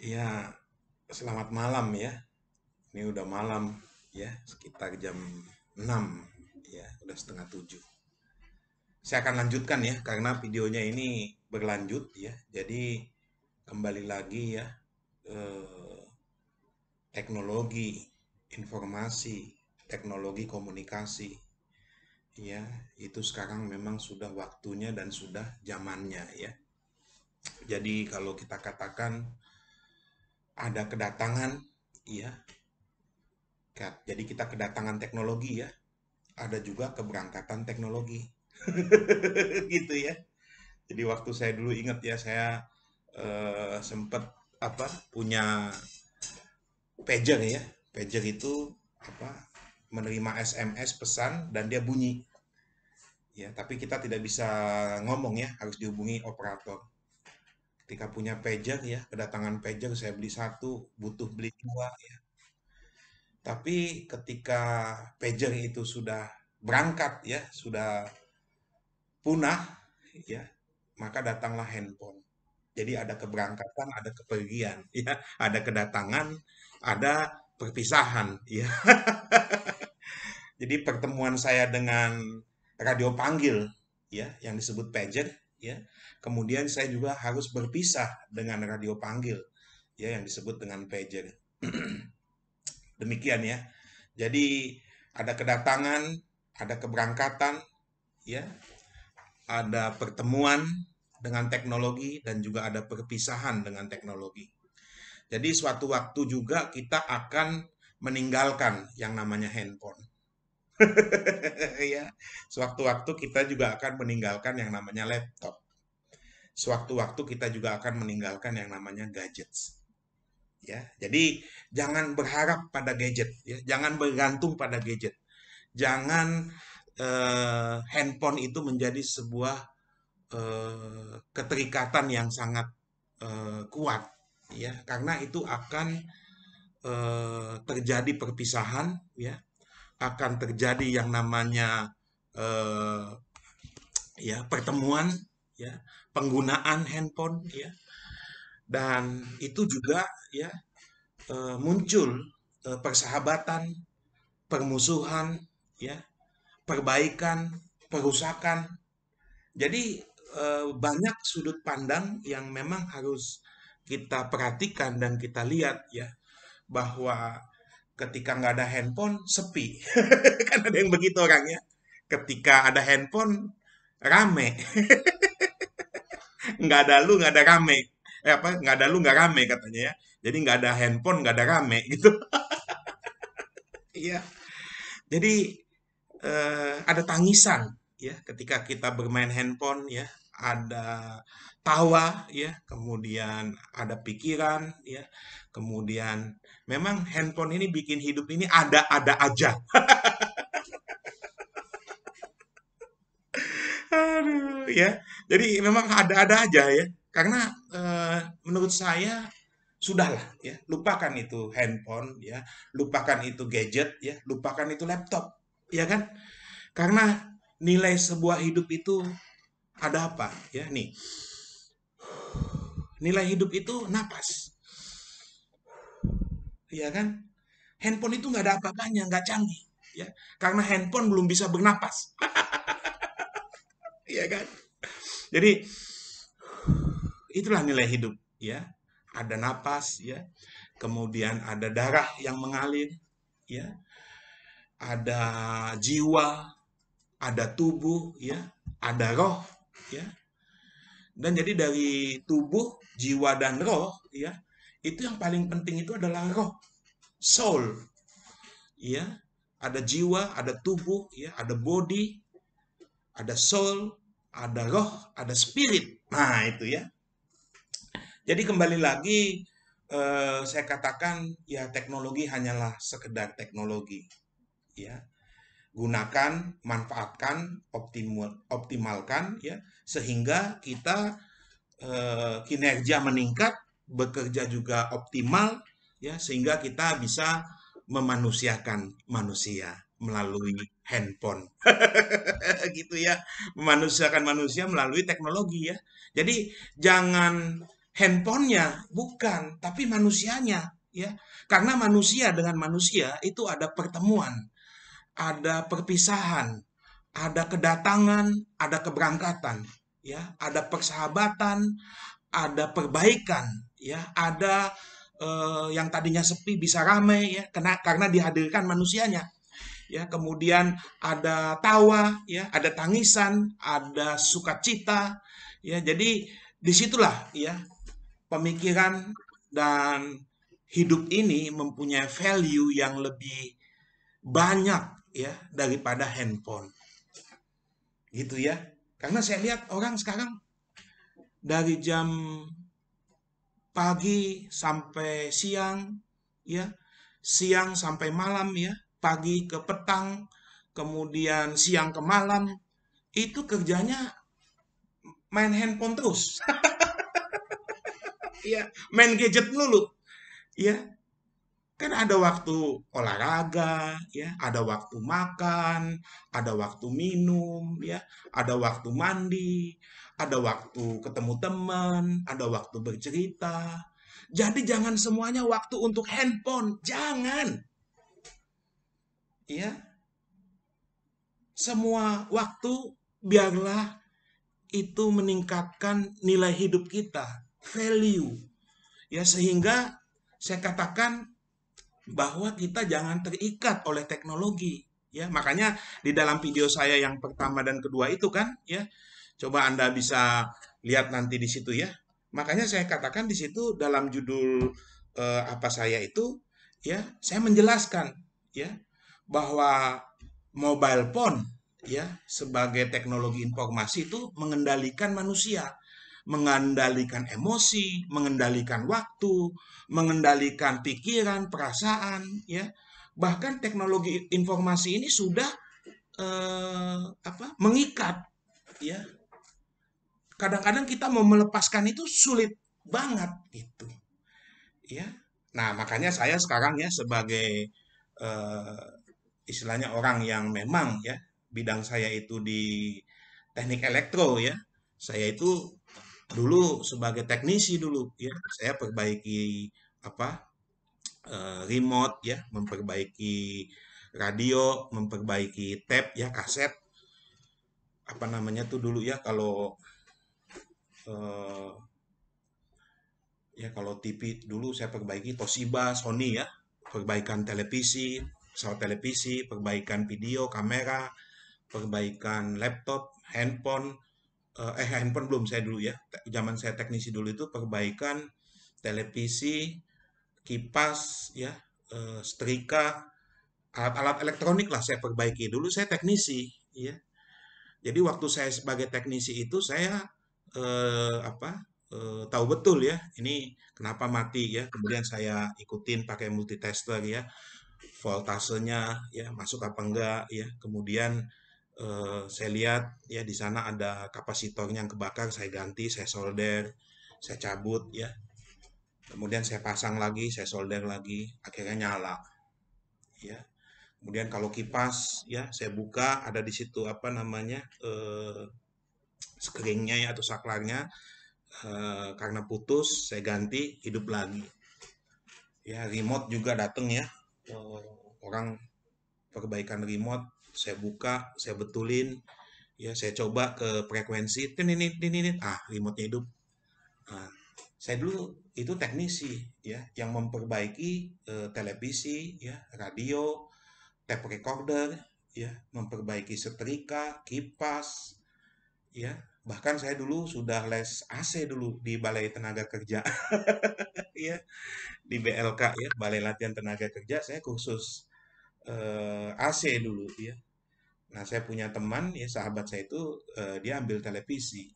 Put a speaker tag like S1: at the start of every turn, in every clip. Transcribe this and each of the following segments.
S1: Ya, selamat malam ya. Ini udah malam ya, sekitar jam 6 ya, udah setengah 7. Saya akan lanjutkan ya, karena videonya ini berlanjut ya. Jadi kembali lagi ya, eh, teknologi, informasi, teknologi komunikasi. Ya, itu sekarang memang sudah waktunya dan sudah zamannya ya. Jadi kalau kita katakan ada kedatangan, ya, jadi kita kedatangan teknologi ya, ada juga keberangkatan teknologi. Gitu ya. Jadi waktu saya dulu ingat ya, saya sempat apa punya pager ya. Pager itu apa menerima SMS pesan dan dia bunyi. Ya, tapi kita tidak bisa ngomong ya, harus dihubungi operator. Ketika punya pager ya, kedatangan pager saya beli satu, butuh beli dua ya. Tapi ketika pager itu sudah berangkat ya, sudah punah ya, maka datanglah handphone. Jadi ada keberangkatan, ada kepergian, ya, ada kedatangan, ada perpisahan, ya. Jadi pertemuan saya dengan radio panggil, ya, yang disebut pager, ya. Kemudian saya juga harus berpisah dengan radio panggil, ya, yang disebut dengan pager. Demikian ya. Jadi ada kedatangan, ada keberangkatan, ya, ada pertemuan dengan teknologi dan juga ada perpisahan dengan teknologi. Jadi suatu waktu juga kita akan meninggalkan yang namanya handphone. Ya, sewaktu-waktu kita juga akan meninggalkan yang namanya laptop. Sewaktu-waktu kita juga akan meninggalkan yang namanya gadgets. Ya, jadi jangan berharap pada gadget, ya. Jangan bergantung pada gadget. Jangan handphone itu menjadi sebuah keterikatan yang sangat kuat, ya, karena itu akan terjadi perpisahan, ya, akan terjadi yang namanya eh, ya pertemuan, ya, penggunaan handphone, ya, dan itu juga ya muncul persahabatan, permusuhan, ya, perbaikan, perusakan. Jadi banyak sudut pandang yang memang harus kita perhatikan dan kita lihat ya, bahwa ketika nggak ada handphone sepi. Kan ada yang begitu orangnya. Ketika ada handphone rame. Nggak ada lu nggak ada rame. Apa nggak ada lu nggak rame katanya ya. Jadi nggak ada handphone nggak ada rame gitu. Iya. Jadi ada tangisan ya ketika kita bermain handphone ya. Ada tawa ya, kemudian ada pikiran ya, kemudian memang handphone ini bikin hidup ini ada-ada aja. Aduh, ya. Jadi memang ada-ada aja ya. Karena menurut saya sudahlah ya, lupakan itu handphone ya, lupakan itu gadget ya, lupakan itu laptop, ya kan? Karena nilai sebuah hidup itu ada apa? Ya, nih. Nilai hidup itu napas, ya kan? Handphone itu nggak ada apa-apanya, nggak canggih, ya. Karena handphone belum bisa bernapas, ya kan? Jadi itulah nilai hidup, ya. Ada napas, ya. Kemudian ada darah yang mengalir, ya. Ada jiwa, ada tubuh, ya. Ada roh, ya. Dan jadi dari tubuh, jiwa dan roh, ya. Itu yang paling penting itu adalah roh, soul, ya. Ada jiwa, ada tubuh, ya, ada body, ada soul, ada roh, ada spirit. Nah, itu ya. Jadi kembali lagi saya katakan ya teknologi hanyalah sekedar teknologi, ya. Gunakan, manfaatkan, optimalkan ya sehingga kita kinerja meningkat, bekerja juga optimal ya sehingga kita bisa memanusiakan manusia melalui handphone. Gitu ya. Memanusiakan manusia melalui teknologi ya. Jadi jangan handphonenya bukan, tapi manusianya, ya. Karena manusia dengan manusia itu ada pertemuan, ada perpisahan, ada kedatangan, ada keberangkatan, ya, ada persahabatan, ada perbaikan, ya, ada yang tadinya sepi bisa ramai, ya, karena dihadirkan manusianya, ya. Kemudian ada tawa, ya, ada tangisan, ada sukacita, ya. Jadi disitulah, ya, pemikiran dan hidup ini mempunyai value yang lebih banyak, ya, daripada handphone, gitu ya. Karena saya lihat orang sekarang dari jam pagi sampai siang, ya, siang sampai malam, ya, pagi ke petang, kemudian siang ke malam, itu kerjanya main handphone terus. Ya, main gadget dulu, ya. Kan ada waktu olahraga, ya, ada waktu makan, ada waktu minum, ya, ada waktu mandi, ada waktu ketemu teman, ada waktu bercerita. Jadi jangan semuanya waktu untuk handphone, jangan. Ya, semua waktu biarlah itu meningkatkan nilai hidup kita, value. Ya, sehingga saya katakan bahwa kita jangan terikat oleh teknologi, ya. Makanya di dalam video saya yang pertama dan kedua itu kan, ya, coba Anda bisa lihat nanti di situ, ya. Makanya saya katakan di situ dalam judul apa saya itu, ya, saya menjelaskan, ya, bahwa mobile phone, ya, sebagai teknologi informasi itu mengendalikan manusia, mengendalikan emosi, mengendalikan waktu, mengendalikan pikiran, perasaan, ya. Bahkan teknologi informasi ini sudah mengikat, ya. Kadang-kadang kita mau melepaskan itu sulit banget gitu, ya. Nah, makanya saya sekarang, ya, sebagai eh, istilahnya orang yang memang, ya, bidang saya itu di teknik elektro, ya. Saya itu dulu sebagai teknisi dulu, ya. Saya perbaiki apa remote, ya, memperbaiki radio, memperbaiki tape, ya, kaset, apa namanya tuh dulu, ya, kalau eh, ya, kalau TV dulu saya perbaiki Toshiba, Sony, ya, perbaikan televisi, pesawat televisi, perbaikan video, kamera, perbaikan laptop, handphone, handphone belum saya dulu, ya. Zaman saya teknisi dulu itu perbaikan televisi, kipas, ya, setrika, alat-alat elektronik lah saya perbaiki. Dulu saya teknisi, ya. Jadi waktu saya sebagai teknisi itu saya tahu betul, ya, ini kenapa mati, ya. Kemudian saya ikutin pakai multitester, ya, voltasenya, ya, masuk apa enggak, ya. Kemudian saya lihat, ya, di sana ada kapasitornya yang kebakar, saya ganti, saya solder, saya cabut, ya. Kemudian saya pasang lagi, saya solder lagi, akhirnya nyala, ya. Kemudian kalau kipas, ya, saya buka, ada di situ apa namanya screennya, ya, atau saklarnya, karena putus, saya ganti, hidup lagi. Ya, remote juga datang, ya. Orang perbaikan remote, saya buka, saya betulin, ya, saya coba ke frekuensi, ini, remote-nya hidup. Nah, saya dulu itu teknisi, ya, yang memperbaiki televisi, ya, radio, tape recorder, ya, memperbaiki setrika, kipas, ya. Bahkan saya dulu sudah les AC dulu di Balai Tenaga Kerja, ya, di BLK, ya, Balai Latihan Tenaga Kerja, saya kursus AC dulu, ya. Nah, saya punya teman, ya, sahabat saya itu dia ambil televisi.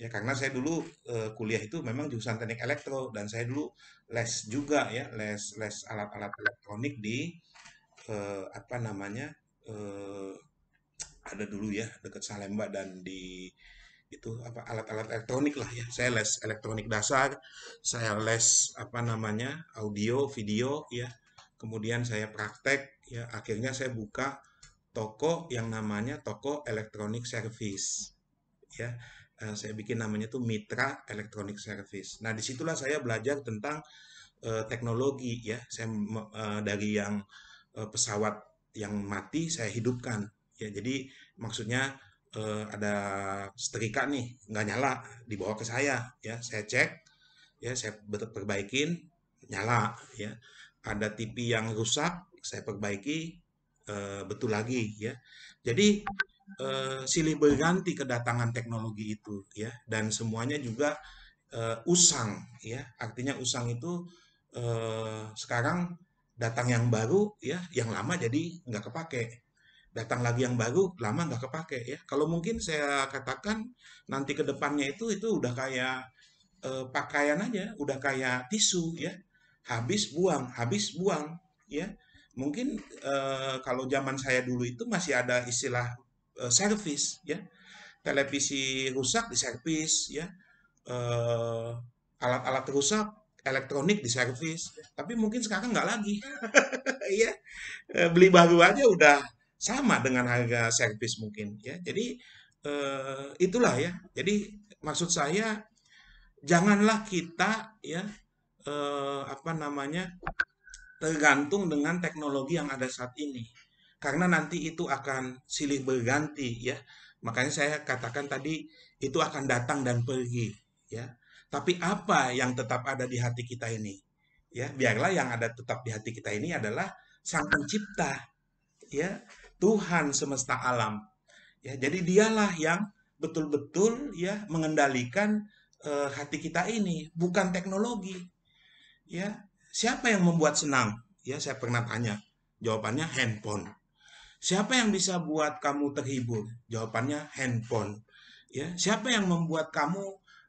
S1: Ya, karena saya dulu kuliah itu memang jurusan teknik elektro dan saya dulu les juga, ya, les alat-alat elektronik di apa namanya eh, ada dulu, ya, dekat Salemba, dan di itu apa alat-alat elektronik lah, ya. Saya les elektronik dasar, saya les apa namanya audio, video, ya. Kemudian saya praktek, ya. Akhirnya saya buka toko yang namanya toko elektronik service, ya. saya bikin namanya tuh Mitra Electronic Service. Nah, disitulah saya belajar tentang teknologi ya. Saya dari yang pesawat yang mati saya hidupkan ya. Jadi maksudnya ada setrika nih nggak nyala, dibawa ke saya ya. Saya cek ya, saya perbaikin, nyala ya. Ada TV yang rusak, saya perbaiki, betul lagi ya. Jadi silih berganti kedatangan teknologi itu ya, dan semuanya juga usang ya. Artinya usang itu sekarang datang yang baru ya, yang lama jadi nggak kepake. Datang lagi yang baru, lama nggak kepake ya. Kalau mungkin saya katakan nanti ke depannya itu udah kayak pakaian aja, udah kayak tisu ya. Habis buang ya. Mungkin kalau zaman saya dulu itu masih ada istilah servis ya. Televisi rusak diservis ya. eh, Alat-alat rusak elektronik diservis. Tapi mungkin sekarang nggak lagi. Iya, beli baru aja udah sama dengan harga servis mungkin ya. Jadi itulah ya. Jadi maksud saya janganlah kita ya apa namanya tergantung dengan teknologi yang ada saat ini. Karena nanti itu akan silih berganti ya. Makanya saya katakan tadi itu akan datang dan pergi ya. Tapi apa yang tetap ada di hati kita ini? Ya, biarlah yang ada tetap di hati kita ini adalah Sang Pencipta ya, Tuhan semesta alam. Ya, jadi dialah yang betul-betul ya mengendalikan hati kita ini, bukan teknologi. Ya, siapa yang membuat senang? Ya, saya pernah tanya. Jawabannya handphone. Siapa yang bisa buat kamu terhibur? Jawabannya handphone. Ya, siapa yang membuat kamu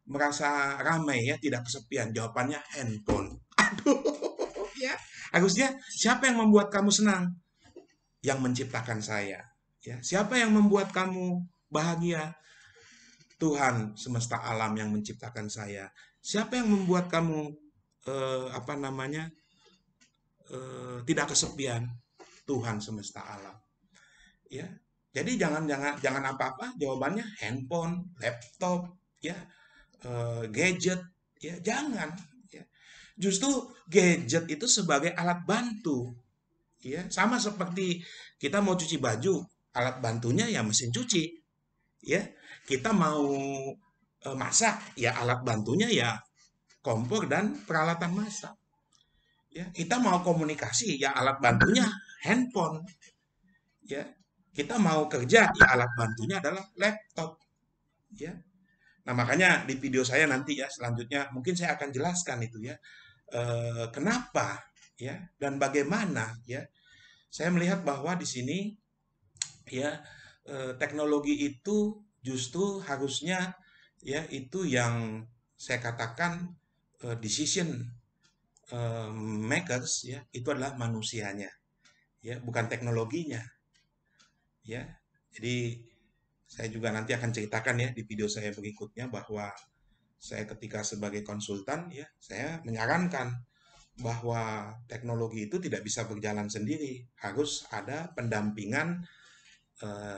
S1: merasa ramai ya, tidak kesepian? Jawabannya handphone. Aduh, ya. Harusnya siapa yang membuat kamu senang? Yang menciptakan saya. Ya, siapa yang membuat kamu bahagia? Tuhan semesta alam yang menciptakan saya. Siapa yang membuat kamu apa namanya tidak kesepian? Tuhan semesta alam. Ya, jadi jangan apa-apa. Jawabannya handphone, laptop, ya, gadget, ya jangan. Ya. Justru gadget itu sebagai alat bantu, ya sama seperti kita mau cuci baju, alat bantunya ya mesin cuci, ya. Kita mau masak, ya alat bantunya ya kompor dan peralatan masak. Ya, kita mau komunikasi, ya alat bantunya handphone. Ya, kita mau kerja, ya alat bantunya adalah laptop. Ya, nah makanya di video saya nanti ya selanjutnya mungkin saya akan jelaskan itu ya kenapa ya dan bagaimana ya. Saya melihat bahwa di sini ya teknologi itu justru harusnya ya itu yang saya katakan decision makers ya itu adalah manusianya ya bukan teknologinya ya. Jadi saya juga nanti akan ceritakan ya di video saya berikutnya bahwa saya ketika sebagai konsultan ya saya menyarankan bahwa teknologi itu tidak bisa berjalan sendiri, harus ada pendampingan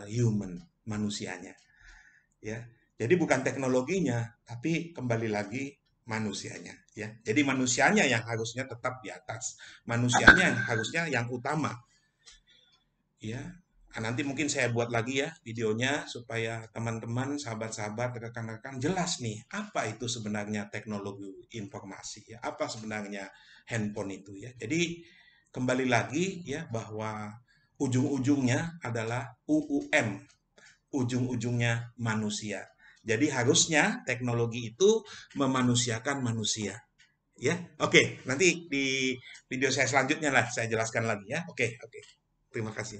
S1: human, manusianya ya. Jadi bukan teknologinya tapi kembali lagi manusianya ya. Jadi manusianya yang harusnya tetap di atas, manusianya yang harusnya yang utama ya. Nah, nanti mungkin saya buat lagi ya videonya supaya teman-teman, sahabat-sahabat, rekan-rekan jelas nih apa itu sebenarnya teknologi informasi ya, apa sebenarnya handphone itu ya. Jadi kembali lagi ya bahwa ujung-ujungnya adalah UUM, ujung-ujungnya manusia. Jadi harusnya teknologi itu memanusiakan manusia. Ya, oke. Nanti di video saya selanjutnya lah saya jelaskan lagi ya. Oke. Terima kasih.